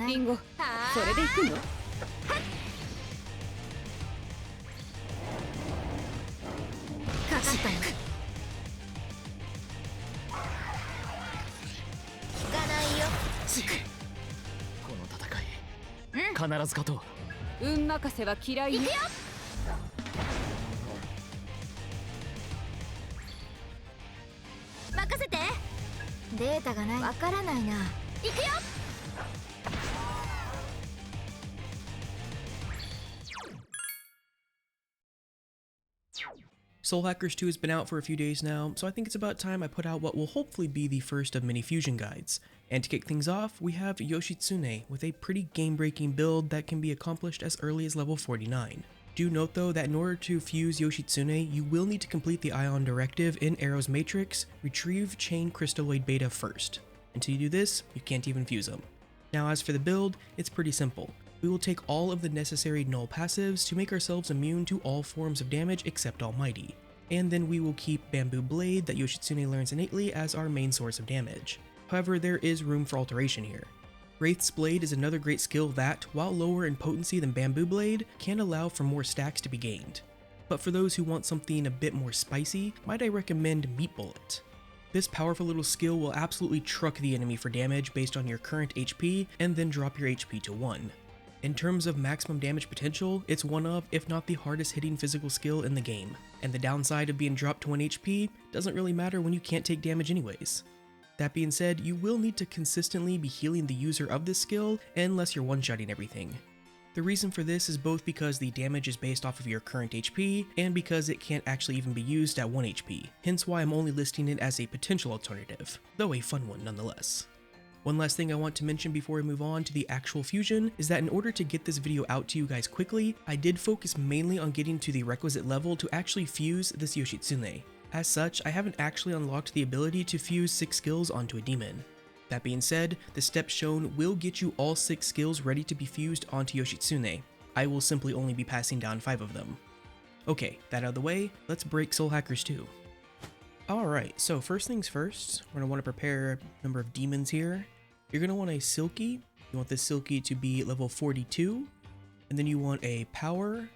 リンゴ、それで行くの？かかったよ。効かないよ。この戦い、必ず勝とう。運任せは嫌いね。行くよ。任せて。データがない。わからないな。行くよ。Soul Hackers 2 has been out for a few days now, so I think it's about time I put out what will hopefully be the first of many fusion guides. And to kick things off, we have Yoshitsune with a pretty game-breaking build that can be accomplished as early as level 49. Do note though that in order to fuse Yoshitsune, you will need to complete the Ion Directive in Arrow's Matrix, retrieve Chain Crystalloid Beta first. Until you do this, you can't even fuse them. Now as for the build, it's pretty simple. We will take all of the necessary null passives to make ourselves immune to all forms of damage except Almighty. And then we will keep Bamboo Blade that Yoshitsune learns innately as our main source of damage. However, there is room for alteration here. Wraith's Blade is another great skill that, while lower in potency than Bamboo Blade, can allow for more stacks to be gained. But for those who want something a bit more spicy, might I recommend Meat Bullet. This powerful little skill will absolutely truck the enemy for damage based on your current HP and then drop your HP to 1. In terms of maximum damage potential, it's one of, if not the hardest hitting physical skill in the game, and the downside of being dropped to 1 HP doesn't really matter when you can't take damage anyways. That being said, you will need to consistently be healing the user of this skill unless you're one-shotting everything. The reason for this is both because the damage is based off of your current HP, and because it can't actually even be used at 1 HP, hence why I'm only listing it as a potential alternative, though a fun one nonetheless. One last thing I want to mention before we move on to the actual fusion is that in order to get this video out to you guys quickly, I did focus mainly on getting to the requisite level to actually fuse this Yoshitsune. As such, I haven't actually unlocked the ability to fuse 6 skills onto a demon. That being said, the steps shown will get you all 6 skills ready to be fused onto Yoshitsune. I will simply only be passing down 5 of them. Okay, that out of the way, let's break Soul Hackers 2. Alright, so first things first, we're going to want to prepare a number of demons here. You're going to want a Silky. You want this Silky to be level 42. And then you want a Power,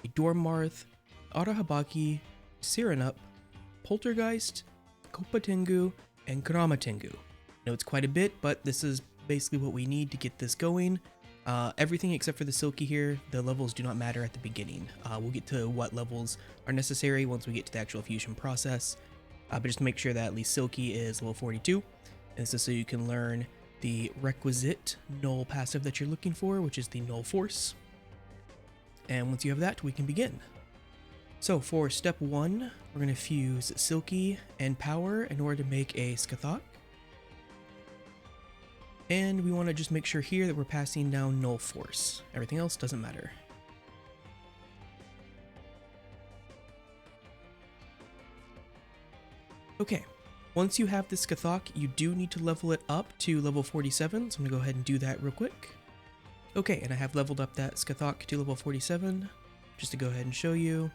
a Dormarth, Arahabaki, Sirenup, Poltergeist, Kopatengu, and Kurama Tengu. I know it's quite a bit, but this is basically what we need to get this going. Everything except for the Silky here, the levels do not matter at the beginning. We'll get to what levels are necessary once we get to the actual fusion process. But just make sure that at least Silky is level 42. And this is so you can learn the requisite null passive that you're looking for, which is the Null Force. And once you have that, we can begin. So for step 1, we're going to fuse Silky and Power in order to make a Skathok. And we want to just make sure here that we're passing down Null Force. Everything else doesn't matter. Okay, once you have this Skathok, you do need to level it up to level 47, so I'm going to go ahead and do that real quick. Okay, and I have leveled up that Skathok to level 47, just to go ahead and show you.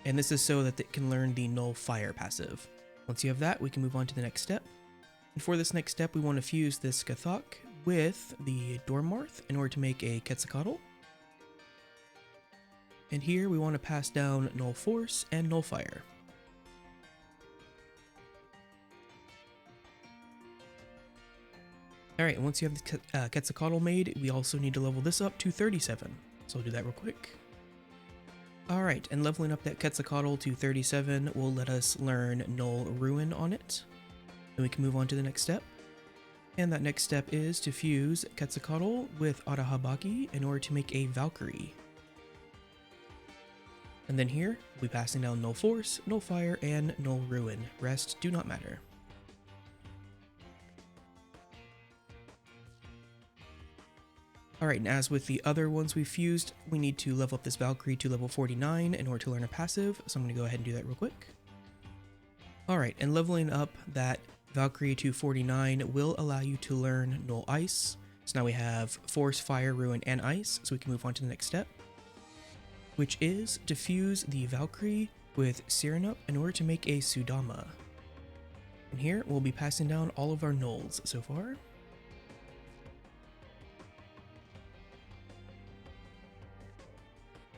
And this is so that it can learn the Null Fire passive. Once you have that, we can move on to the next step. And for this next step, we want to fuse this Skathok with the Dormarth in order to make a Quetzalcoatl. And here we want to pass down Null Force and Null Fire. Alright, once you have the Quetzalcoatl made, we also need to level this up to 37. So I'll do that real quick. Alright, and leveling up that Quetzalcoatl to 37 will let us learn Null Ruin on it. Then we can move on to the next step. And that next step is to fuse Quetzalcoatl with Arahabaki in order to make a Valkyrie. And then here, we'll be passing down Null Force, Null Fire, and Null Ruin. Rest do not matter. Alright, and as with the other ones we fused, we need to level up this Valkyrie to level 49 in order to learn a passive, so I'm going to go ahead and do that real quick. Alright, and leveling up that Valkyrie to 49 will allow you to learn Null Ice. So now we have Force, Fire, Ruin, and Ice, so we can move on to the next step, which is to fuse the Valkyrie with Sirenup in order to make a Sudama. And here we'll be passing down all of our nulls so far.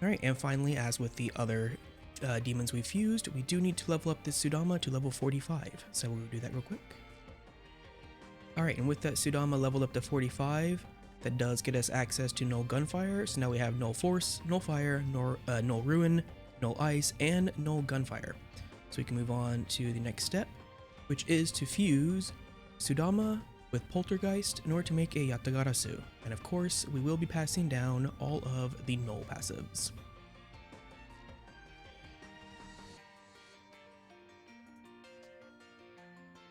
Alright, and finally, as with the other demons we've fused, we do need to level up this Sudama to level 45, so we'll do that real quick. Alright, and with that Sudama leveled up to 45, that does get us access to Null Gunfire, so now we have Null Force, Null Fire, Null Ruin, Null Ice, and Null Gunfire. So we can move on to the next step, which is to fuse Sudama with Poltergeist in order to make a Yatagarasu, and of course, we will be passing down all of the Null passives.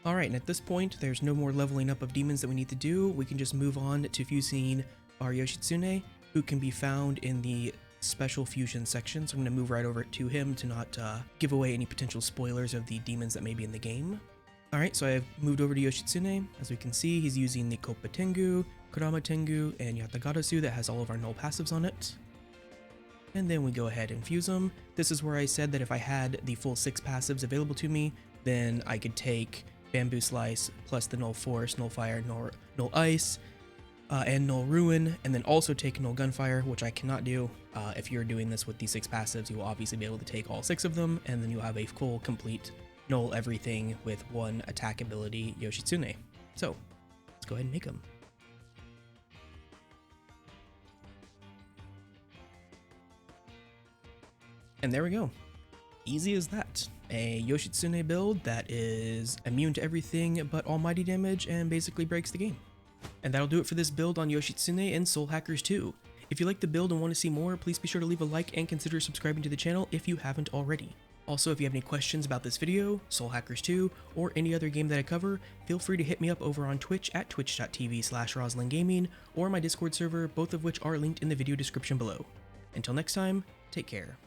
Alright, and at this point, there's no more leveling up of demons that we need to do. We can just move on to fusing our Yoshitsune, who can be found in the special fusion section. So I'm going to move right over to him to not give away any potential spoilers of the demons that may be in the game. Alright, so I've moved over to Yoshitsune. As we can see, he's using the Koppa Tengu, Kurama Tengu, and Yatagarasu that has all of our null passives on it. And then we go ahead and fuse them. This is where I said that if I had the full 6 passives available to me, then I could take Bamboo Slice plus the Null Force, Null Fire, Null Ice, and Null Ruin, and then also take Null Gunfire, which I cannot do. If you're doing this with these 6 passives, you will obviously be able to take all 6 of them, and then you'll have a full, complete Null everything with 1 attack ability Yoshitsune. So, let's go ahead and make them. And there we go. Easy as that. A Yoshitsune build that is immune to everything but almighty damage and basically breaks the game. And that'll do it for this build on Yoshitsune and Soul Hackers 2. If you like the build and want to see more, please be sure to leave a like and consider subscribing to the channel if you haven't already. Also, if you have any questions about this video, Soul Hackers 2, or any other game that I cover, feel free to hit me up over on Twitch at twitch.tv/RoslinGaming or my Discord server, both of which are linked in the video description below. Until next time, take care.